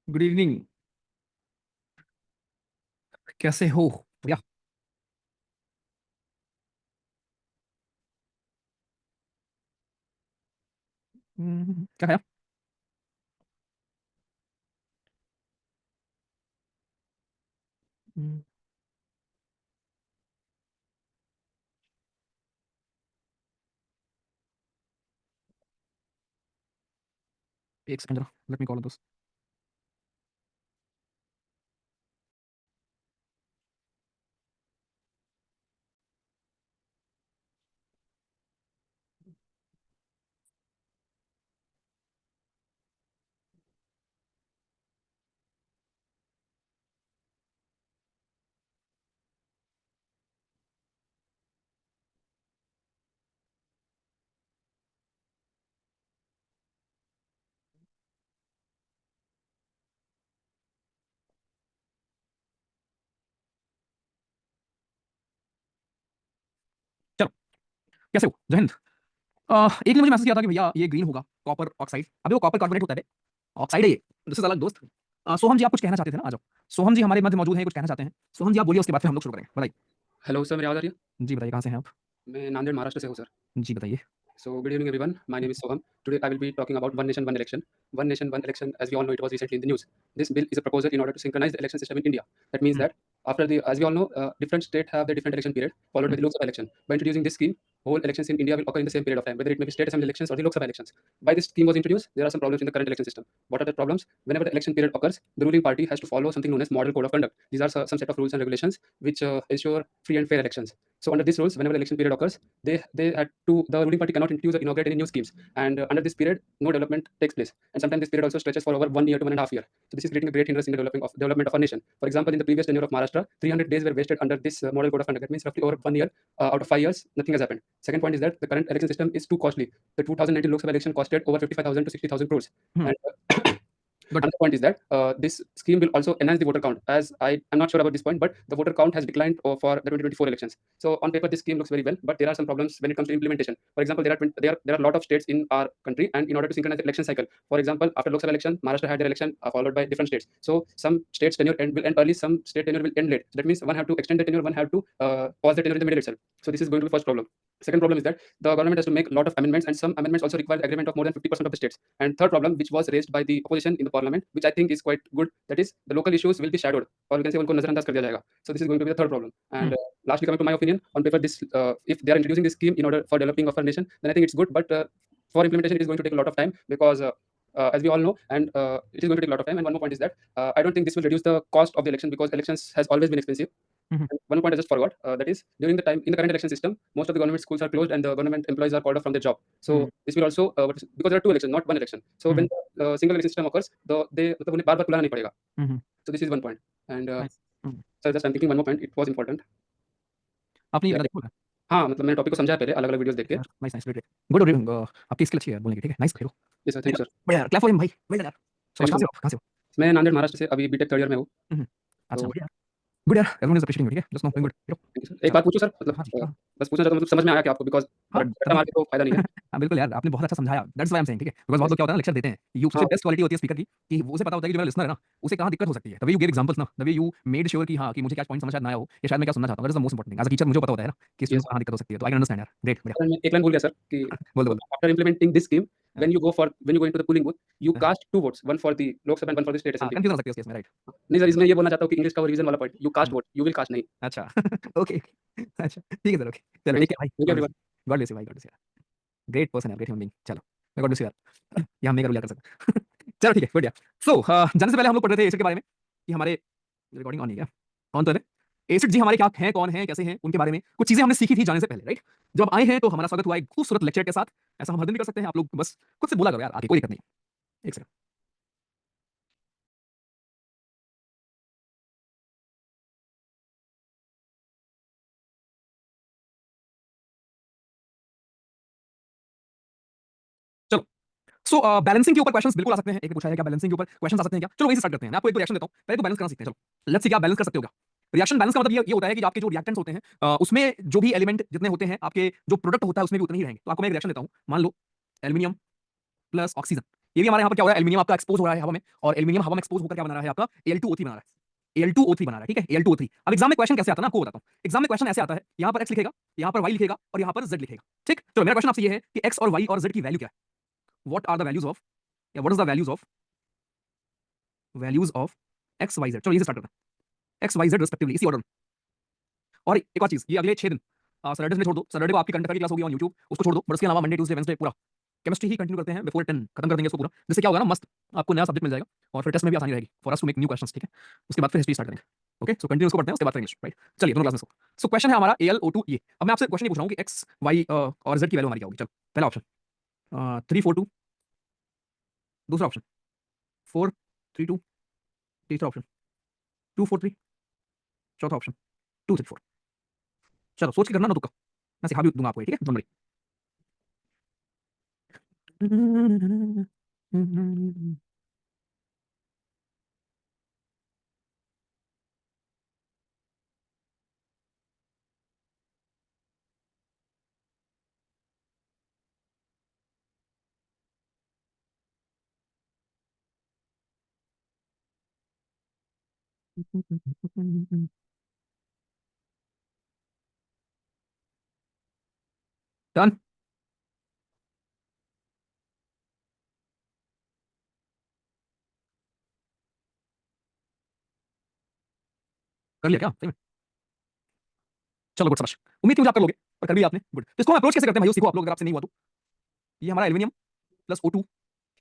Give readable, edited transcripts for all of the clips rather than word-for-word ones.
Good evening. कैसे हो? बढ़िया। क्या खाया? हम्म, एक सेकंड जरा, लेट मी कॉल दोस्त। चलो, कैसे हो? जय हिंद। एक ने मुझे मैसेज किया था कि भैया ये ग्रीन होगा, कॉपर ऑक्साइड। अभी वो कॉपर कार्बोनेट होता है, ऑक्साइड है ये। दिस इज अलग दोस्त। सोहम जी, आप कुछ कहना चाहते थे ना? आ जाओ। सोहम जी हमारे मध्य मौजूद हैं, कुछ कहना चाहते हैं। सोहम जी, आप बोलिए, उसके बाद फिर हम लोग शुरू करेंगे। बताइए। हेलो सर, मेरी आवाज़ आ रही है? जी बताइए, कहाँ से हैं आप? मैं नांदेड़, महाराष्ट्र से हूँ सर। जी बताइए। So good evening everyone. My name is Soham. Today I will be talking about one nation, one election. One nation, one election. As we all know, it was recently in the news. This bill is a proposal in order to synchronize the election system in India. That means that after the, as we all know, different states have their different election period followed by the Lok Sabha election. By introducing this scheme, whole elections in India will occur in the same period of time, whether it may be state assembly elections or the Lok Sabha elections. Why this scheme was introduced? There are some problems in the current election system. What are the problems? Whenever the election period occurs, the ruling party has to follow something known as model code of conduct. These are some set of rules and regulations which ensure free and fair elections. So under these rules, whenever the election period occurs, they had to the ruling party cannot introduce or inaugurate any new schemes, and under this period no development takes place, and sometimes this period also stretches for over 1 year to 1.5 year. So this is creating a great hindrance in the development of our nation. For example, in the previous tenure of Maharashtra, 300 days were wasted under this model code of conduct. That means roughly over 1 year out of 5 years nothing has happened. Second point is that the current election system is too costly. The 2019 Lok Sabha election costed over 55,000 to 60,000 crores, hmm. and good. another point is that this scheme will also enhance the voter count. As I am not sure about this point, but the voter count has declined for the 2024 elections. So on paper, this scheme looks very well, but there are some problems when it comes to implementation. For example, there are a lot of states in our country, and in order to synchronize the election cycle, for example, after Lok Sabha election, Maharashtra had their election followed by different states. So some states tenure will end early, some state tenure will end late. So that means one have to extend the tenure, one have to pause the tenure in the middle itself. So this is going to be first problem. Second problem is that the government has to make a lot of amendments, and some amendments also require the agreement of more than 50% of the states. And third problem, which was raised by the opposition in the parliament, which I think is quite good, that is the local issues will be shadowed, or you can say उनको नजरअंदाज कर दिया जाएगा. So this is going to be the third problem. And lastly, coming to my opinion, on paper, this if they are introducing this scheme in order for developing of our nation, then I think it's good. But for implementation, it is going to take a lot of time because. As we all know, and it is going to take a lot of time. And one more point is that I don't think this will reduce the cost of the election because elections has always been expensive. And one point I just forgot, that is during the time in the current election system, most of the government schools are closed and the government employees are called off from their job. So this will also because there are two elections, not one election. So when the single election system occurs, they मतलब उन्हें बार-बार बुलाना नहीं पड़ेगा. So this is one point. And nice. sir, just I'm thinking one more point. It was important. आपने ये Yeah, वाला yeah. देखा होगा? हाँ, मतलब मैंने टॉपिक को समझा है पहले अलग-अलग वीडियोस देख के. यार नाइस नाइस, ग्रेट। गुड हो रही। आपकी स्किल अच्छी है यार बोलने की, ठीक है? नाइस करो। जी सर, थैंक यू सर. बढ़िया यार, क्लैप फॉर हिम भाई, वेल डन यार। शाबाश। थैंक कहाँ यू से सो हो मच. आप? कहाँ से हो? मैं नांदेड़ महाराष्ट्र से अभी बीटेक थर्ड ईयर में हूँ. अच्छा, तो बढ़िया। गुड यार, एवरीवन इज अप्रिशिएटिंग यू, ठीक है? Just no going good. Thank you sir. एक चलो। बात पूछूँ सर? मतलब हाँ जी, हाँ। बस पूछना चाहता हूँ, मतलब समझ में आया क्या आपको? बिकॉज़ हाँ, रट्टा तभी। मार के तो फायदा नहीं है. हाँ, बिल्कुल यार, आपने बहुत अच्छा समझाया। That's why I am saying, ठीक है? बिकॉज़ बहुत यस. लोग क्या होता है ना, लेक्चर देते हैं, यू सबसे हाँ, बेस्ट क्वालिटी होती है स्पीकर की, कि वो उसे पता होता है कि जो मेरा लिसनर है ना, उसे कहाँ दिक्कत हो सकती है। The way you give examples ना, the way you made sure कि हाँ, कि मुझे क्या पॉइंट समझ शायद ना आया हो, या शायद मैं क्या सुनना चाहता हूँ। That is the most important thing. As a teacher मुझे पता होता है ना, कि स्टूडेंट्स यस. को कहाँ दिक्कत हो सकती है, तो आई कैन अंडरस्टैंड यार। ग्रेट, बढ़िया। सर मैं एक लाइन भूल गया सर कि बोल दो, बोल दो। आफ्टर इम्प्लीमेंटिंग दिस स्कीम, हाँ, when you go into the polling booth, you हाँ, cast 2 votes, one for the Lok Sabha and one for the state हाँ, असेंबली. कन्फ्यूजन हो सकती है उस केस में, राइट। नहीं सर, इसमें ये बोलना चाहता हूँ कि इंग्लिश का वो रिवीजन वाला point, you cast vote, you will cast नहीं. अच्छा। ओके, अच्छा, ठीक है सर, ओके। चलो थैंक यू ठीक सर. है भाई, thank you God bless everyone. You. God bless you भाई, गॉड ब्लेस यू यार। ग्रेट पर्सन है, ग्रेट ह्यूमन बीइंग। चलो, मैं गॉड ब्लेस यू यार। ये हम नहीं कर सकते। चलो ठीक है, बढ़िया। सो जाने से पहले हम लोग पढ़ रहे थे एसिड के बारे में, कि हमारे रिकॉर्डिंग ऑन नहीं है क्या? ऑन तो है। एसिड जी हमारे क्या हैं, कौन हैं, कैसे हैं, उनके बारे में कुछ चीजें हमने सीखी थी जाने से पहले, राइट? जब आप आए हैं तो हमारा स्वागत हुआ एक खूबसूरत लेक्चर के साथ। ऐसा हम हर दिन भी कर सकते हैं, आप लोग बस खुद से बोला करो यार आके, कोई दिक्कत नहीं है। एक सेकंड। चलो। सो बैलेंसिंग के ऊपर क्वेश्चंस बिल्कुल आ सकते हैं। एक ने पूछा है क्या बैलेंसिंग के ऊपर क्वेश्चंस आ सकते हैं क्या? चलो वहीं से स्टार्ट करते हैं। मैं आपको एक रिएक्शन देता हूं, पहले तो बैलेंस करना सीखते हैं। चलो लेट्स सी, क्या बैलेंस कर सकते हो क्या? रिएक्शन बैलेंस का मतलब ये होता है कि आपके जो रिएक्टेंट्स होते हैं, उसमें जो भी एलिमेंट जितने होते हैं, आपके जो प्रोडक्ट होता है उसमें भी उतने ही रहेंगे। तो आपको मैं एक रिएक्शन देता हूं, मान लो एल्यूमिनियम प्लस ऑक्सीजन, ये भी हमारे यहाँ पर क्या हो रहा है, एल्यूमिनियम आपका एक्सपोज हो रहा है हवा में, और एल्यूमिनियम हवा में एक्सपोज होकर क्या बना रहा है आपका Al2O3 बना रहा है, Al2O3 बना रहा है, ठीक है, Al2O3। अब एग्जाम में क्वेश्चन कैसे आता है ना, आपको बताता हूँ। एग्जाम में क्वेश्चन ऐसे आता है, यहाँ पर x लिखेगा, यहाँ पर y लिखेगा, और यहाँ पर z लिखेगा, ठीक। चलो मेरा क्वेश्चन आपसे ये है कि x और y और z की वैल्यू क्या है, what are the values of, या what is the values of x y z। चलो ये स्टार्ट करते हैं, x y z रिस्पेक्टिवली, इसी ऑर्डर में। और एक और चीज, ये अगले 6 दिन सैटरडे में छोड़ दो, सैटरडे को आपकी करंट अफेयर की क्लास होगी ऑन यूट्यूब, उसको छोड़ दो, बट उसके अलावा मंडे ट्यूसडे वेडनेसडे पूरा केमिस्ट्री ही कंटिन्यू करते हैं, बिफोर 10 खत्म कर देंगे इसको पूरा, जिससे क्या होगा ना, मस्त आपको नया सब्जेक्ट मिल जाएगा, और फिर टेस्ट में भी आसानी रहेगी for us to make new questions, ठीक है। उसके बाद फिर हिस्ट्री स्टार्ट करेंगे, ओके। सो कंटिन्यू उसको पढ़ते हैं, उसके बाद फिर इंग्लिश, राइट। चलिए दोनों क्लास में। सो क्वेश्चन है हमारा AlO2 ये। अब मैं आपसे क्वेश्चन ये पूछ रहा हूँ कि एक्स वाई और जेड की वैल्यू हमारी क्या होगी। चलो पहला ऑप्शन 342, दूसरा ऑप्शन 432, तीसरा ऑप्शन 243, चौथा ऑप्शन 234। चलो सोच के करना ना तुक्का, मैं सिखा भी दूंगा आपको, ठीक है, डोंट वरी। डन, कर लिया क्या सही में? चलो गुड, शाबाश। उम्मीद थी मुझे आप कर लोगे, पर कर भी आपने, गुड। तो इसको हम अप्रोच कैसे करते हैं भाइयों, सीखो आप लोग, अगर आपसे नहीं हुआ तो। ये हमारा एल्यूमिनियम प्लस O2,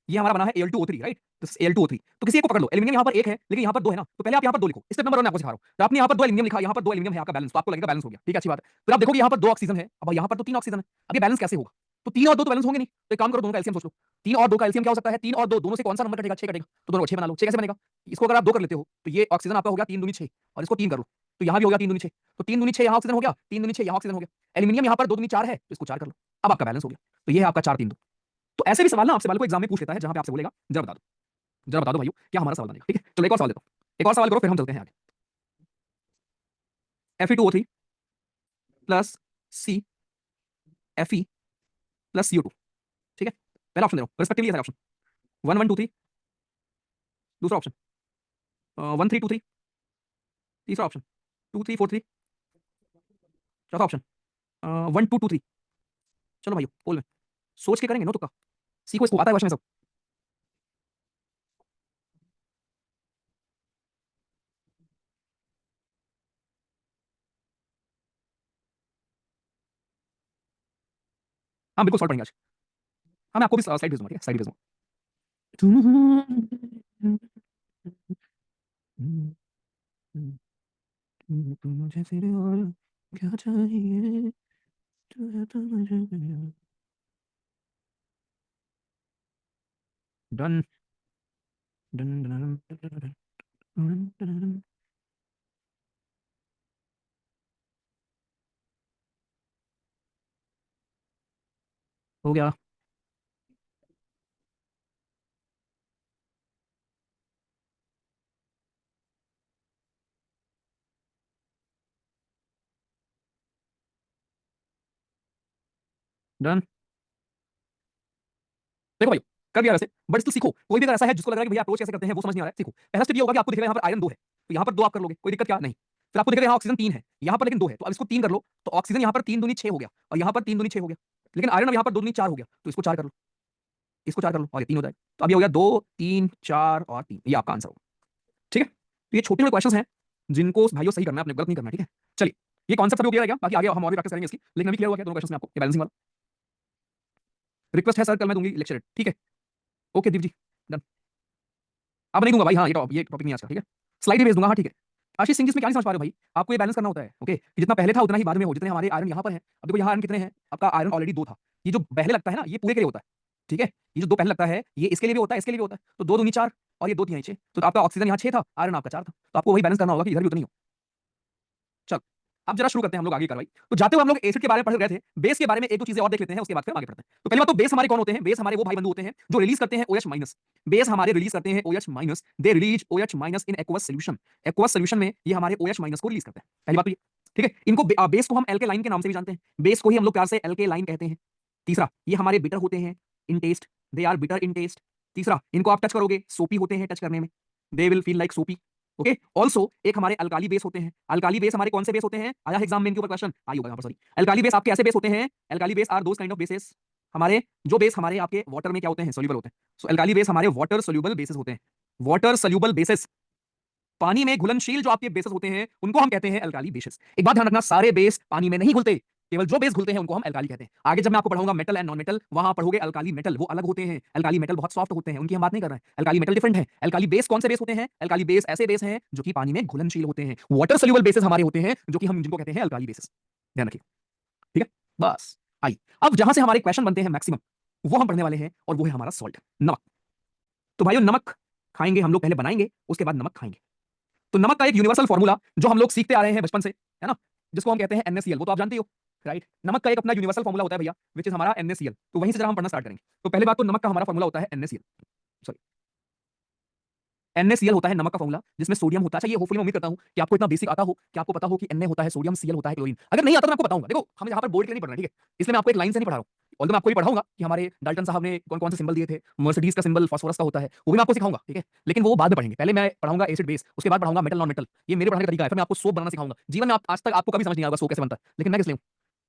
ये हमारा बना है Al2O3, राइट। This Al2O3। तो किसी एक को पकड़ लो, एल्यूमिनियम यहाँ पर एक है लेकिन यहाँ पर दो है ना, तो पहले आप यहाँ पर दो लिखो। स्टेप नंबर 1 मैं आपको सिखा रहा हूँ। तो आपने यहाँ पर दो एल्यूमिनियम लिखा, यहाँ पर दो एल्यूमिनियम है, आपका बैलेंस, तो आपको लगेगा बैलेंस हो गया, ठीक है, अच्छी बात है। फिर आप देखोगे यहाँ पर दो ऑक्सीजन है, अब यहाँ पर तो तीन ऑक्सीजन है, अब ये बैलेंस कैसे होगा? तो तीन और दो तो बैलेंस होंगे नहीं, तो एक काम करो, दोनों का एलसीएम सोच लो। तीन और दो का एलसीएम क्या हो सकता है, तीन और दो, दोनों से कौन सा नंबर कटेगा, 6 कटेगा, तो दोनों को 6 बना लो। 6 कैसे बनेगा, इसको अगर आप दो कर लेते हो तो ये ऑक्सीजन आपका हो गया 3 दूनी 6, और इसको 3 कर लो तो यहाँ भी हो गया 3 दूनी 6, तो 3 दूनी 6 यहाँ ऑक्सीजन हो गया, 3 दूनी 6 यहाँ ऑक्सीजन हो गया। एल्यूमिनियम यहाँ पर 2 दूनी 4 है, तो इसको 4 कर लो, अब आपका बैलेंस हो गया। तो ये है आपका 4 3 2। तो ऐसे भी सवाल ना आपसे वालों को एग्जाम में पूछ लेता है, जहां पे आपसे बोलेगा जरा बता दो भाइयों क्या हमारा सवाल बनेगा, ठीक है। चलो एक और सवाल देता हूँ, एक और सवाल करो, फिर हम चलते हैं आगे। Fe2O3 प्लस सी Fe प्लस CO2, ठीक है। पहला ऑप्शन दे रहा हूँ, रिस्पेक्टिवली है ऑप्शन 1 1 2 3, दूसरा ऑप्शन 1 3 2 3, तीसरा ऑप्शन 2 3 4 3, चौथा ऑप्शन 1 2 2 3। चलो भाइयों बोल में सोच के करेंगे, नो तुक्का, सीखो, इसको आता है क्वेश्चन में सब। हाँ बिल्कुल सॉल्व करेंगे आज। हाँ मैं आपको भी स्लाइड भेज दूंगा, ठीक है, स्लाइड भेज दूंगा। मुझे तेरे और क्या चाहिए, तू है तो मुझे। Done done done done done done, हो गया। डन, देखो भाई कर दिया वैसे, बट स्टिल सीखो। कोई भी अगर ऐसा है जिसको लग रहा है कि भैया अप्रोच कैसे करते हैं वो समझ नहीं आ रहा है, सीखो। पहला स्टेप ये होगा कि आपको दिख रहा है यहाँ पर आयरन 2 है, तो यहाँ पर 2 आप कर लोगे, कोई दिक्कत क्या नहीं। फिर आपको दिख रहा है यहाँ ऑक्सीजन 3 है, यहाँ पर लेकिन 2 है, तो अब इसको 3 कर लो, तो ऑक्सीजन यहाँ पर 3 दूनी 6 हो गया, और यहाँ पर 3 दूनी 6 हो गया, लेकिन आयरन अब यहाँ पर 2 दूनी 4 हो गया, तो इसको 4 कर लो, इसको 4 कर लो, और ये 3 हो जाएगा। तो अब ये हो गया 2 3 4 और 3, ये आपका आंसर होगा, ठीक है। तो ये छोटे छोटे क्वेश्चन हैं जिनको भाइयों सही करना है, अपने गलत नहीं करना, ठीक है। चलिए ये कॉन्सेप्ट अभी क्लियर है क्या, बाकी आगे हम और भी प्रैक्टिस करेंगे इसकी, लेकिन अभी क्लियर हो गया दोनों क्वेश्चन में आपको, ये बैलेंसिंग वाला। रिक्वेस्ट है सर, कल मैं दूंगी लेक्चर, ठीक है। ओके दीप जी, डन। अब नहीं दूंगा भाई, हाँ ये टॉपिक नहीं आज का, ठीक है। स्लाइड ही भेज दूंगा, हाँ ठीक है। आशीष सिंह जी, इसमें क्या नहीं समझ पा रहे हो भाई, आपको ये बैलेंस करना होता है, ओके, कि जितना पहले था उतना ही बाद में हो, जितने हमारे आयरन यहाँ पर है। अब देखो यहाँ आयरन कितने हैं, आपका आयरन ऑलरेडी 2 था, ये जो पहले लगता है ना ये पूरे के लिए होता है, ठीक है। ये जो 2 पहले लगता है ये इसके लिए भी होता है, इसके लिए भी होता है, तो 2 दूनी 4 और ये 2 3 6, तो आपका ऑक्सीजन यहाँ 6 था, आयरन आपका 4 था, तो आपको वही बैलेंस करना होगा कि इधर भी उतनी हो। चल अब जरा शुरू करते हैं हम लोग आगे कार्रवाई। तो जाते हुए हम लोग एसिड के बारे में पढ़ रहे थे, बेस के बारे में एक दो चीजें और देख लेते हैं, उसके बाद फिर आगे बढ़ते हैं। तो पहली बात तो बेस हमारे कौन होते हैं, बेस हमारे वो भाई बंधु होते हैं जो रिलीज करते हैं OH माइनस। बेस हमारे रिलीज करते हैं OH minus, they release OH minus in aqueous solution. Aqueous solution में ये हमारे OH माइनस को रिलीज करते हैं, पहली बात तो ये, ठीक है। इनको बेस को हम एल्केलाइन के नाम से भी जानते हैं, बेस को ही हम लोग प्यार से एल्केलाइन कहते हैं। तीसरा, ये हमारे बिटर होते हैं in test, they are bitter in test. तीसरा, इनको आप टच करोगे, सोपी होते हैं टच करने में, दे विल फील लाइक सोपी। ओके, ऑल्सो एक हमारे अल्काली बेस होते हैं। अल्काली बेस हमारे कौन से बेस होते हैं, आया एग्जाम में इनके ऊपर क्वेश्चन, आई होगा यहाँ पर, सॉरी। अल्काली बेस आपके ऐसे बेस होते हैं, alkali base are those kind of bases, हमारे जो बेस हमारे आपके वाटर में क्या होते हैं, सोल्यूबल होते हैं। सो अल्काली बेस हमारे वाटर सोल्यूबल बेसिस होते हैं। वाटर सोल्यूबल बेसिस, पानी में घुलनशील जो आपके बेसिस होते हैं उनको हम कहते हैं अल्काली बेसिस। एक बात ध्यान रखना, सारे बेस पानी में नहीं घुलते, केवल जो बेस घुलते हैं उनको हम अल्काली कहते हैं। आगे जब मैं आपको पढ़ाऊंगा मेटल एंड नॉन मेटल, वहां पढ़ोगे अल्काली मेटल, वो अलग होते हैं। अल्काली मेटल बहुत सॉफ्ट होते हैं, उनकी हम बात नहीं कर रहे हैं। अल्काली मेटल डिफरेंट है। अल्काली बेस कौन से बेस होते हैं, अल्काली बेस ऐसे बेस हैं जो कि पानी में घुलनशील होते हैं। वाटर सोल्यूबल बेसिस हमारे होते हैं जो कि हम जिनको कहते हैं अल्काली बेसिस। ध्यान रखिए, ठीक है। बस आई, अब जहां से हमारे क्वेश्चन बनते हैं मैक्सिमम, वो हम पढ़ने वाले हैं, और वो है हमारा सॉल्ट, नमक। तो भाइयों, नमक खाएंगे हम लोग, पहले बनाएंगे उसके बाद नमक खाएंगे। तो नमक का एक यूनिवर्सल फॉर्मूला जो हम लोग सीखते आ रहे हैं बचपन से, है ना, जिसको हम कहते हैं NaCl, वो तो आप जानते हो, राइट। नमक का एक अपना यूनिवर्सल फॉर्मूला होता है भैया, विच इज हमारा NaCl। तो वहीं से जरा हम पढ़ना स्टार्ट करेंगे। तो पहले बात तो नमक का हमारा फॉर्मूला होता है NaCl, सॉरी, NaCl होता है नमक का फॉर्मूला, जिसमें सोडियम होता है। अच्छा, ये होपफुली मैं उम्मीद करता हूं कि आपको इतना बेसिक आता हो कि आपको पता हो कि Na होता है सोडियम, Cl होता है क्लोरीन। अगर नहीं आता तो मैं आपको बताऊंगा, देखो हम यहाँ पर बोर्ड के लिए नहीं पढ़ रहे हैं, ठीक है, इसलिए मैं आपको एक लाइन से नहीं पढ़ा रहा हूँ। ऑल्दो मैं आपको ये पढ़ाऊंगा कि हमारे डाल्टन साहब ने कौन कौन से सिंबल दिए थे, मर्सिडीज का सिंबल फास्फोरस का होता है, वो भी मैं आपको सिखाऊंगा, ठीक है। लेकिन वो बाद में पढ़ेंगे, पहले मैं पढ़ाऊंगा एसिड बेस, उसके बाद पढ़ाऊंगा मेटल नॉन मेटल। ये मेरे पढ़ाने का तरीका है, फिर मैं आपको सोप बनाना सिखाऊंगा। जीवन में आप आज तक आपको कभी समझ नहीं आएगा सोप कैसे बनता है, लेकिन मैं किस लिए हूं?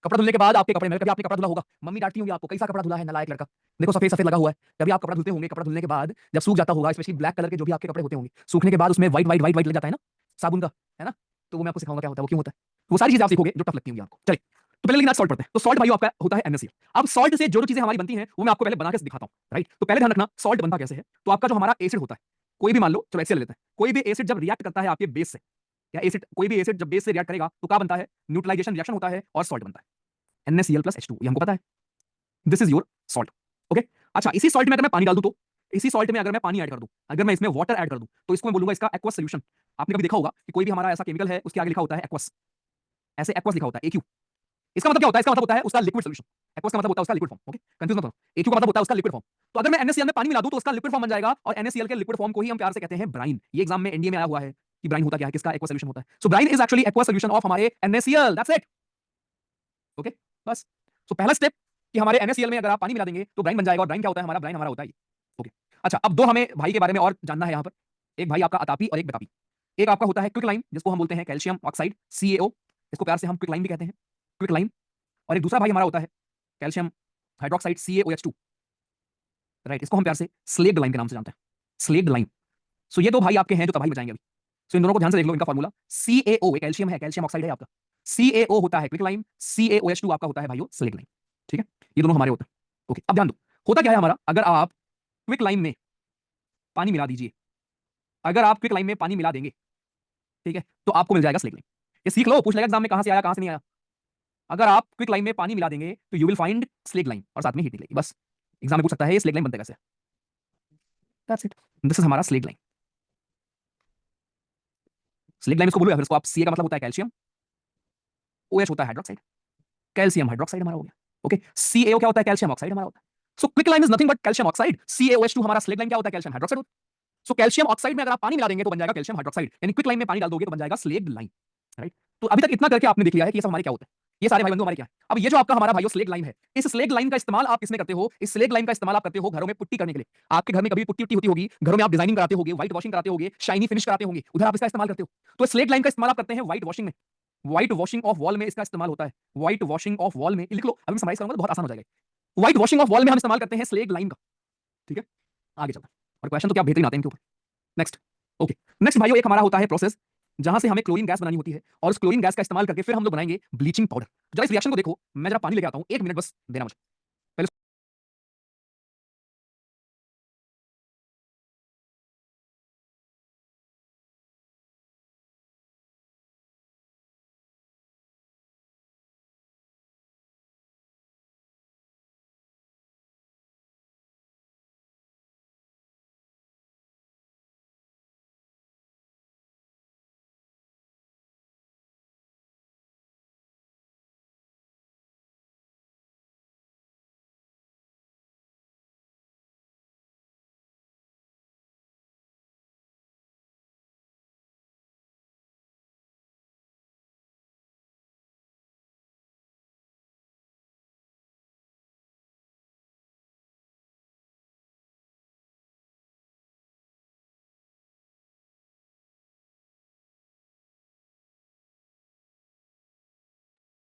कपड़ा धुलने के बाद आपके कपड़े में, कभी आपने कपड़ा धुला होगा, मम्मी डांटती होंगी आपको, कैसा कपड़ा धुला है नालायक लड़का, देखो सफेद सफेद लगा हुआ है। कभी आप कपड़ा धुलते होंगे, कपड़ा धुलने के बाद जब सूख जाता होगा, स्पेशली ब्लैक कलर के जो भी आपके कपड़े होते होंगे, सूखने के बाद उसमें व्हाइट व्हाइट व्हाइट व्हाइट लग जाता है ना, साबुन का, है ना। तो वो मैं आपको सिखाऊंगा क्या होता है, वो क्यों होता है, वो सारी चीजें आप सीखोगे जो टफ लगती होंगी आपको। चलिए, तो पहले लेकिन आज सॉल्ट पढ़ते हैं। तो सॉल्ट भाई आपका होता है NaCl। अब सॉल्ट से जो जो चीजें हमारी बनती हैं वो मैं आपको पहले बना के दिखाता हूं, राइट। तो पहले ध्यान रखना सॉल्ट बनता कैसे है। तो आपका जो हमारा एसिड होता है, कोई भी मान लो, चलो HCl लेते हैं, कोई भी एसिड जब रिएक्ट करता है आपके बेस से, या एसिड, कोई भी एसिड जब बेस से रिएक्ट करेगा तो क्या बनता है, न्यूट्रलाइजेशन रिएक्शन होता है और सॉल्ट बनता है, NaCl + H2, ये हमको पता है। This is your salt, okay. अच्छा, इसी सॉल्ट में अगर मैं पानी डाल दूं, तो इसी सॉल्ट में अगर मैं पानी ऐड कर दूं, अगर मैं इसमें वाटर ऐड कर दूं, तो इसको मैं बोलूंगा इसका एक्वस सॉल्यूशन। आपने कभी देखा होगा कि कोई भी हमारा ऐसा केमिकल है, उसके आगे लिखा होता है एक्वस, ऐसे एक्वस लिखा होता है AQ। इसका मतलब क्या होता है, इसका मतलब होता है उसका लिक्विड सॉल्यूशन। एक्वस का मतलब होता है उसका लिक्विड फॉर्म, ओके, कंफ्यूज मत होना। AQ का मतलब होता है उसका लिक्विड फॉर्म। तो अगर मैं NaCl में पानी मिला दूं तो उसका लिक्विड फॉर्म बन जाएगा, और NaCl के लिक्विड फॉर्म को ही हम प्यार से कहते हैं ब्राइन। ये एग्जाम में एनडीए में आया हुआ है कि ब्राइन होता क्या है, किसका एक्वस सॉल्यूशन होता है। So brine is actually aqueous solution of हमारे NaCl, दैट्स इट, ओके, बस। सो पहला स्टेप कि हमारे NaCl में अगर आप पानी मिला देंगे तो ब्राइन बन जाएगा, और ब्राइन क्या होता है, हमारा ब्राइन हमारा होता है ये, ओके। अच्छा, अब दो हमें भाई के बारे में और जानना है यहाँ पर, एक भाई आपका अतापी और एक बेतापी। एक आपका होता है क्विक लाइम, जिसको हम बोलते हैं कैल्शियम ऑक्साइड, CaO, इसको प्यार से हम क्विक लाइम भी कहते हैं, क्विक लाइम। और एक दूसरा भाई हमारा होता है कैल्शियम हाइड्रोक्साइड, CaOH2, राइट, इसको हम प्यार से स्लेक्ड लाइम के नाम से जानते हैं, स्लेक्ड लाइम। सो ये दो भाई आपके हैं जो तबाही बचाएंगे अभी। सो इन दोनों को ध्यान से देख लो, इनका फॉर्मूला CaO, कैल्शियम है, कैल्शियम ऑक्साइड है आपका, CaO होता है क्विक लाइम, CaOH2 आपका होता है भाइयों स्लेक्ड लाइम, ठीक है। ये दोनों हमारे होते हैं, ओके। अब ध्यान दो, होता क्या है हमारा, अगर आप क्विक लाइम में पानी मिला दीजिए, अगर आप क्विक लाइम में पानी मिला देंगे, ठीक है, तो आपको मिल जाएगा स्लेक्ड लाइम। ये सीख लो, पूछ लेगा एग्जाम में कहां से आया कहां से नहीं आया। अगर आप क्विक लाइम में पानी मिला देंगे तो you will find slaked lime, और साथ में हीट निकलेगी, बस। एग्जाम में पूछ सकता है ये स्लेक्ड लाइम बनता कैसे, दैट्स इट, दिस इज हमारा स्लेक्ड लाइम। स्लेक्ड लाइम इसको बोलो, या फिर इसको आप Ca का मतलब होता है कैल्शियम, OH होता है हाइड्रोक्साइड, कैल्शियम हाइड्रोक्साइड हमारा हो गया, ओके। CaO क्या होता है, कैल्शियम ऑक्साइड हमारा होता है। So quick lime is nothing but calcium oxide, CaOH2 हमारा स्लेक्ड लाइम क्या होता है, calcium hydroxide. So calcium oxide में अगर आप पानी मिला देंगे तो बन जाएगा कैल्शियम हाइड्रोक्साइड, यानी क्विक लाइम में पानी डाल दोगे तो बन जाएगा स्लेक्ड लाइम, राइट। तो अभी तक इतना करके आपने देख लिया है कि ये सब हमारे क्या होता है, ये सारे भाई बंधु हमारे क्या है। अब ये जो आपका हमारा भाइयों स्लेक्ड लाइम है, इस स्लेक्ड लाइम का इस्तेमाल आप किसमें करते हो, इस स्लेक्ड लाइम का इस्तेमाल आप करते हो घरों में पुट्टी करने के लिए। आपके घर में कभी पुट्टी होती होगी, घरों में आप डिजाइनिंग कराते होगे, व्हाइट वॉशिंग कराते होगे, शाइनी फिनिश कराते होंगे, उधर आप इसका इस्तेमाल करते हो। तो स्लेक्ड लाइम का इस्तेमाल आप करते हैं व्हाइट वॉशिंग में, व्हाइट वॉशिंग ऑफ वॉल में इसका इस्तेमाल होता है, व्हाइट वॉशिंग ऑफ वॉल में, लिख लो, अभी समराइज करूंगा तो बहुत आसान हो जाएगा। व्हाइट वॉशिंग ऑफ वॉल में हम इस्तेमाल करते हैं स्लेक्ड लाइम का, ठीक है। आगे चलते हैं, और क्वेश्चन तो क्या बेहतरीन आते हैं इनके ऊपर। नेक्स्ट, ओके, नेक्स्ट भाइयों एक हमारा होता है प्रोसेस जहां से हमें क्लोरीन गैस बनानी होती है, और उस क्लोरीन गैस का इस्तेमाल करके फिर हम लोग बनाएंगे ब्लीचिंग पाउडर। जरा इस रिएक्शन को देखो, मैं जरा पानी लेके आता हूं, 1 मिनट बस देना मुझे। पहले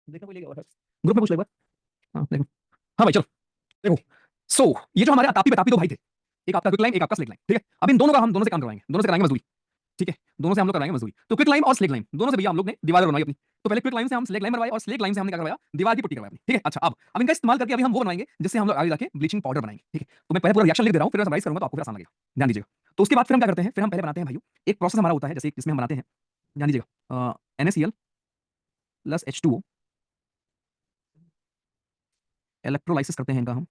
देखो कोई लेके ग्रुप में पूछ ले एक बार। हाँ देखो। हाँ भाई चलो देखो। सो ये जो हमारे तापी दो भाई थे, एक आपका क्विक लाइम एक आपका स्लेक लाइम, ठीक है। अब इन दोनों का हम दोनों से काम करवाएंगे, दोनों से कराएंगे मजदूरी, ठीक है। दोनों से हम लोग कराएंगे मजदूरी। तो क्विक लाइम और स्लेक लाइम दोनों से भैया हम लोग ने दीवार बनवाई अपनी। तो पहले क्विक लाइम से हम स्लेक लाइम बनवाए और स्लेक लाइम से हमने क्या करवाया, दीवार की पुट्टी करवाई अपनी, ठीक है। अच्छा अब इनका इस्तेमाल करके अभी हम वो बनवाएंगे जिससे हम लोग आगे जाके ब्लीचिंग पाउडर बनाएंगे, ठीक है। तो मैं पहले पूरा रिएक्शन लिख दे रहा हूँ, फिर समराइज करूंगा तो आपको फिर आसान लगेगा, ध्यान दीजिएगा। तो उसके बाद फिर हम क्या करते हैं, फिर हम पहले बनाते हैं भाइयों एक प्रोसेस हमारा होता है, जैसे इसमें हम बनाते हैं, ध्यान दीजिएगा, NaCl प्लस H2O, इलेक्ट्रोलाइसिस करते हैं इनका हम,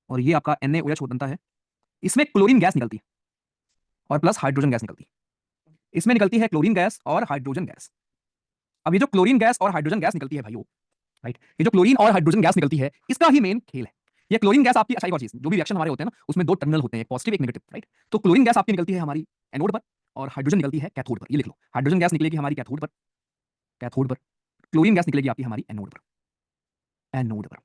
और ये आपका NaOH बनता है। इसमें क्लोरीन गैस निकलती है और प्लस हाइड्रोजन गैस निकलती है। इसमें निकलती है क्लोरीन गैस और हाइड्रोजन गैस। अब ये जो क्लोरीन गैस और हाइड्रोजन गैस निकलती है भाइयों, राइट, ये जो क्लोरीन और हाइड्रोजन गैस निकलती है इसका ही मेन खेल है। ये क्लोरीन गैस आपकी, अच्छा एक और चीज, जो भी रिएक्शन हमारे होते हैं ना उसमें दो टर्मिनल होते हैं, एक पॉजिटिव एक नेगेटिव, राइट। तो क्लोरीन गैस आपकी निकलती है हमारी एनोड पर और हाइड्रोजन निकलती है कैथोड पर। ये लिख लो, हाइड्रोजन गैस निकलेगी हमारी कैथोड पर, कैथोड पर। क्लोरीन गैस निकलेगी आपकी हमारी एनोड पर, एनोड पर,